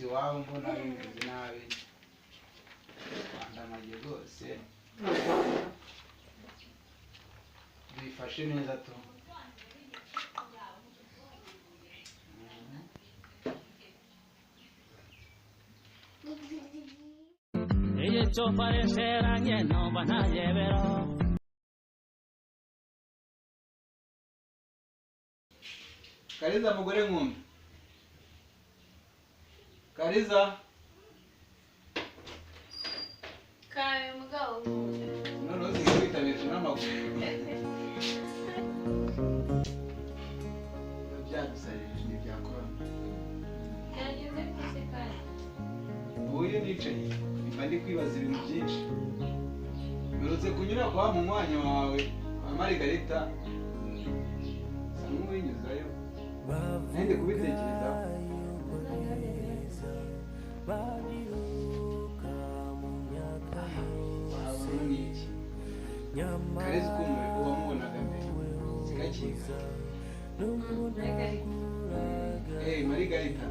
iwabo mbona bimeze nabi bandamaye rwose bifashe neza tu hecho parecer alguien no van a llevar. Kariza mugore nkunda Kariza Kawe mugabo none uzi kwitabira n'amaguru byagusarije n'ibyakora yagize kusekana uyu nicaye mba ndi kwibaza ibintu byinshi mperutse kunyura kwa mu mwanya wawe kwa Margarita sa n'uwinyuzayo nende kubitekerezaho Kariza ukuntu wamubonaga mbere sikakiza Margarita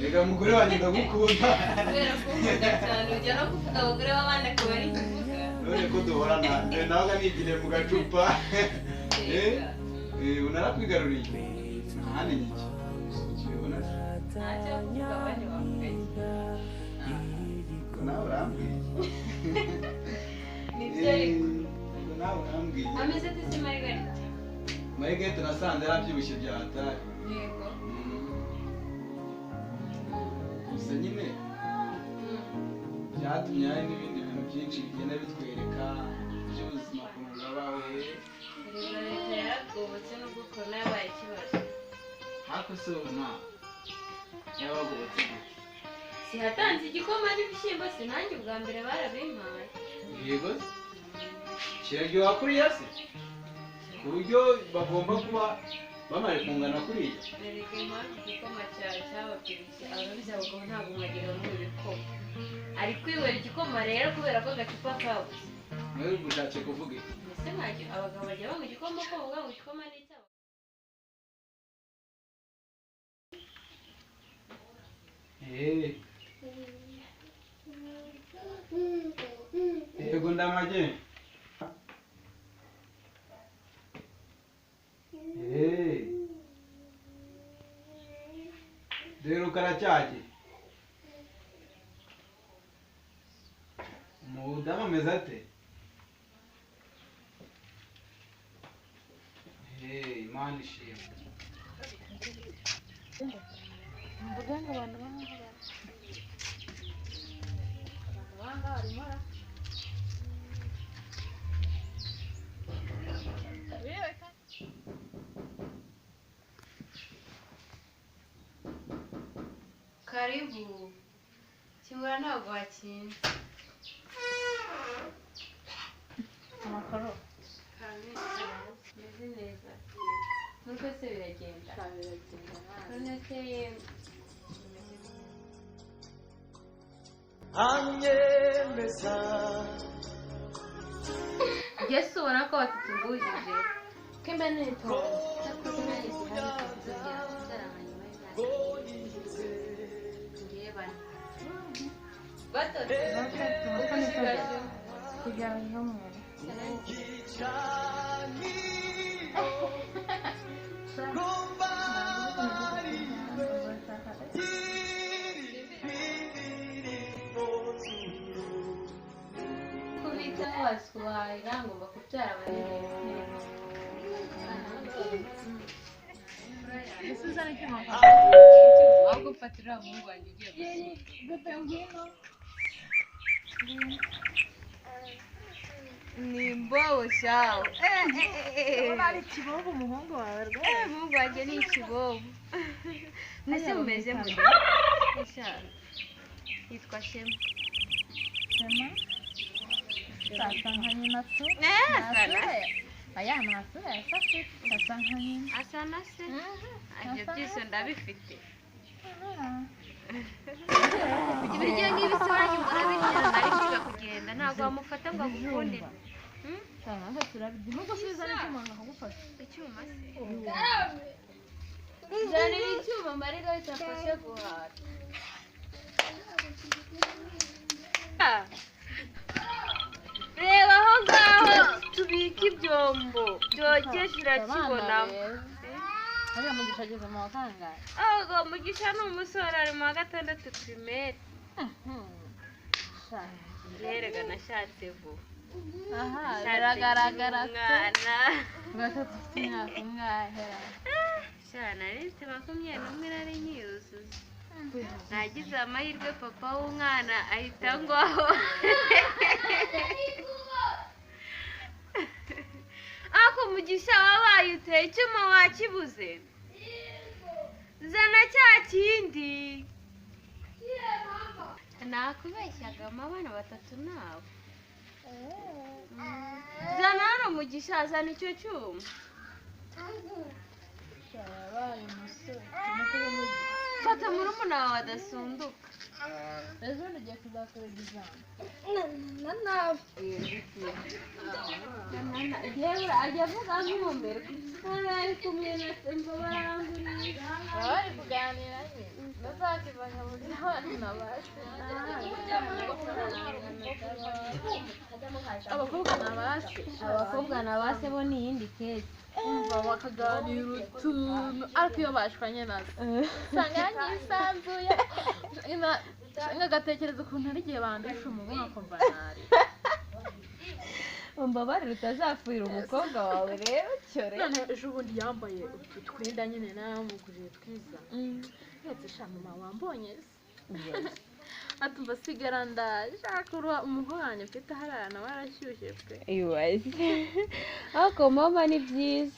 rega mugore wanjye ndagukunda kubera ko nkunda cyane ujya no kuvuga abagore b'abandi akaba ari kuvuga none ko duhorana nawe nigire mu gacupa unarakwigaruriye ntahandi nyiki ubibona ntacyo kuvuga abandi bavugaye nawe urambwiye nibyo ariko nawe urambwiye ameze ate se Margarita Margarita nasanze yarabyibushye bya hatari yego gusa nyine byatumye hari n'ibindi bintu byinshi bigenda bitwereka by'ubuzima ukuntu babaho rero leta yaragobotse n'ubwo korona yabaye ikibazo ariko se ubona yabagobotse sihatanze igikoma n'ibishyimbo se nanjye ubwa mbere barabimpaye yego kiraryoha kuriya se ku buryo bagomba kuba bamaze kungana kuriya erega impamvu igikoma cyawe cyababyibushye ababizi abagabo ntabwo mwagira muri ibikoma ari kwibera igikoma rero kubera ko agacupa kabuze nawe ushatse kuvuga iki mbese mwajya abagabo bajya banywa igikoma ko bavuga ngo igikoma ni icyabo yego ndamage rero karacyage umudamu ameze ate Imana ishimwe mvuga ngo abantu bahanga barimo karibu kimura ntabwo wakinze amakaro meze neza nubwo se biragenda none se anyemeza Yesu ubona ko batutungujije kembe nito cyakoze nayo zihari kugira zaranganyuma y'imyaka batatu ugushikaje kugira ngo umwe kubita waswahira ngomba kubyara abanini Susan ikimaka ahubwo ufatira umuhungu wanjye ugiye gusura ni imbobo shawo ari kibobo umuhungu wawe rwose umuhungu wanjye ni ikibobo mwese mumeze mute eshanu yitwa Shema Shema sasa nka nyina tu aya nasura yafashe sasa nka nyina asa na se ibyo byose ndabifite ibiryo nk'ibi se wanyu murabirya nari kugenda ntabwo wamufata ngo agukundire cyangwa turabye nubwo Susan ikimaka akagufasha icyuma se zanira icyuma mariga bitafashe guhata reba aho ngaho tubika ibyombo byogeje urakibonamo hariya Mugisha ageze mu wa kangahe? ahubwo Mugisha ni umusore ari mu wa 6 primaire yerega nashatse vuba aha biragaragara umwana gatatu ufite imyaka ingahe? cyane ari 21 nari nyiyuzuza nagize amahirwe papa w'umwana ahita ngwaho ako Mugisha wabaye uteye icyuma wakibuze zana cya kindi nakubeshyaga abana 3 nawe zana hano Mugisha zana icyo cyuma yabaye umusore fata murumuna wawe adasunduka ejo ngiye kuzakora egizame ajya avuga nk'umumbere ari kumwe na semba baranguriye bari kuganira nyine bazakivanya muri hano nabashe abakobwa nabase bo ni iyindi kezi umva bakaganira utuntu ariko iyo bashwanye nazo usanga yanyisanzuye ngagatekereza ukuntu ari igihe bandisha umubu nkakumva nari umbabarire utazapfuira umukobwa wawe rero cyore none ejo bundi yambaye utu twenda nyine namuguriye twiza yetse sha mama wambonye atumva sigara ndashaka umuhoranye ufite harana warashyushye pe iwaze ako mama ni byiza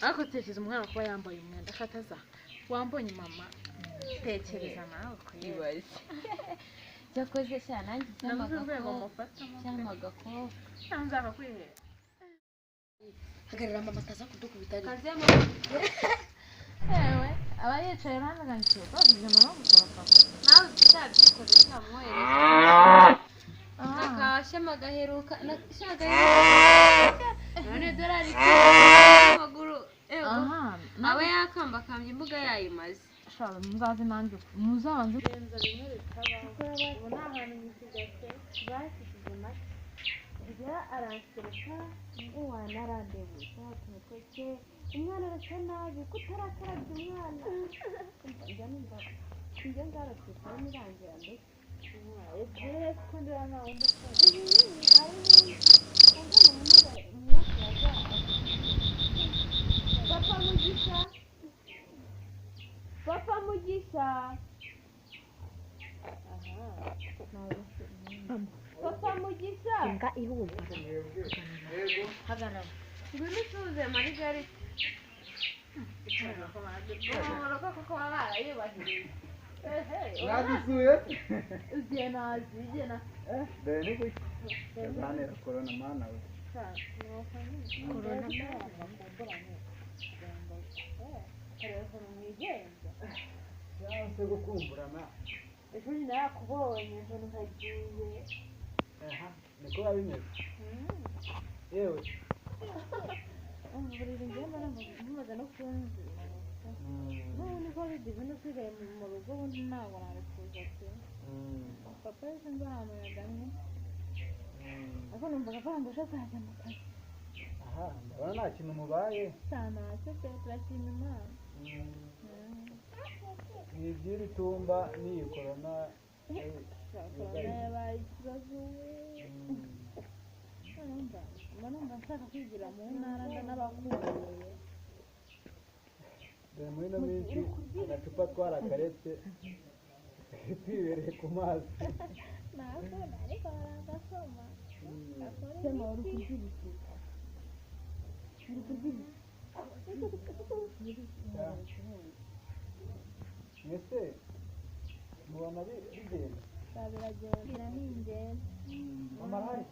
ariko tekereza umwana kuba yambaye umwenda afataza wambonye mama tekereza nawe iwaze cyakoze sha nanjye cyangwa agakobwa nzaka kwihera hagarara mama ataza kudukubita kazemo ewe aba yicaye ntangaganyikiye bavuze mama gusohoka nawe uzabyikoze cyamwohereza akashema agaheruka none dorari amaguru aba yakambakambye imbuga yayimaze shaba muzaze nanjye muzabanze kurenza bimwe bikaba ubu nta hantu nyisigaye bashyishije make rya aransereka umwana arandebuza tumuteke umwana arasa nabi kutarakarabya umwana njya numva njya ngarateka nirangira ndetse ebyiri ko ndira nta wundi Papa Mugisha Papa Mugisha imbwa ihumba hagarara ngwino usuze Margarita koko baba barayubahiriye mwadusuye ugiye nazi ugiye na dore ni kuki yazanira korona mana we korona cyangwa se gukumburana ejo nyina yakubonye mbona nkagiye aha niko biba bimeze yewe uburiri ngenda namaze no kunzira n'ubu niko bigize no kwigaye mu rugo ubundi ntabwo nabikuza pe papa yose nzi ahantu yagannye ariko numvaga avuga ngo ejo azajya mu kazi aha ndabona nta kintu mubaye ntacyo pe turashima imana ni iby'iri tumba n'iyi korona korona yabaye ikibazo we numva nshaka kwigira mu ntara n'abakumbuye dore muri ino minsi agacupa twarakaretse twibereye ku mazi ntabwo ariko baragasoma sema uri kubyibiki mwese mubona bigenda biragenda ni ingenzi mama arahari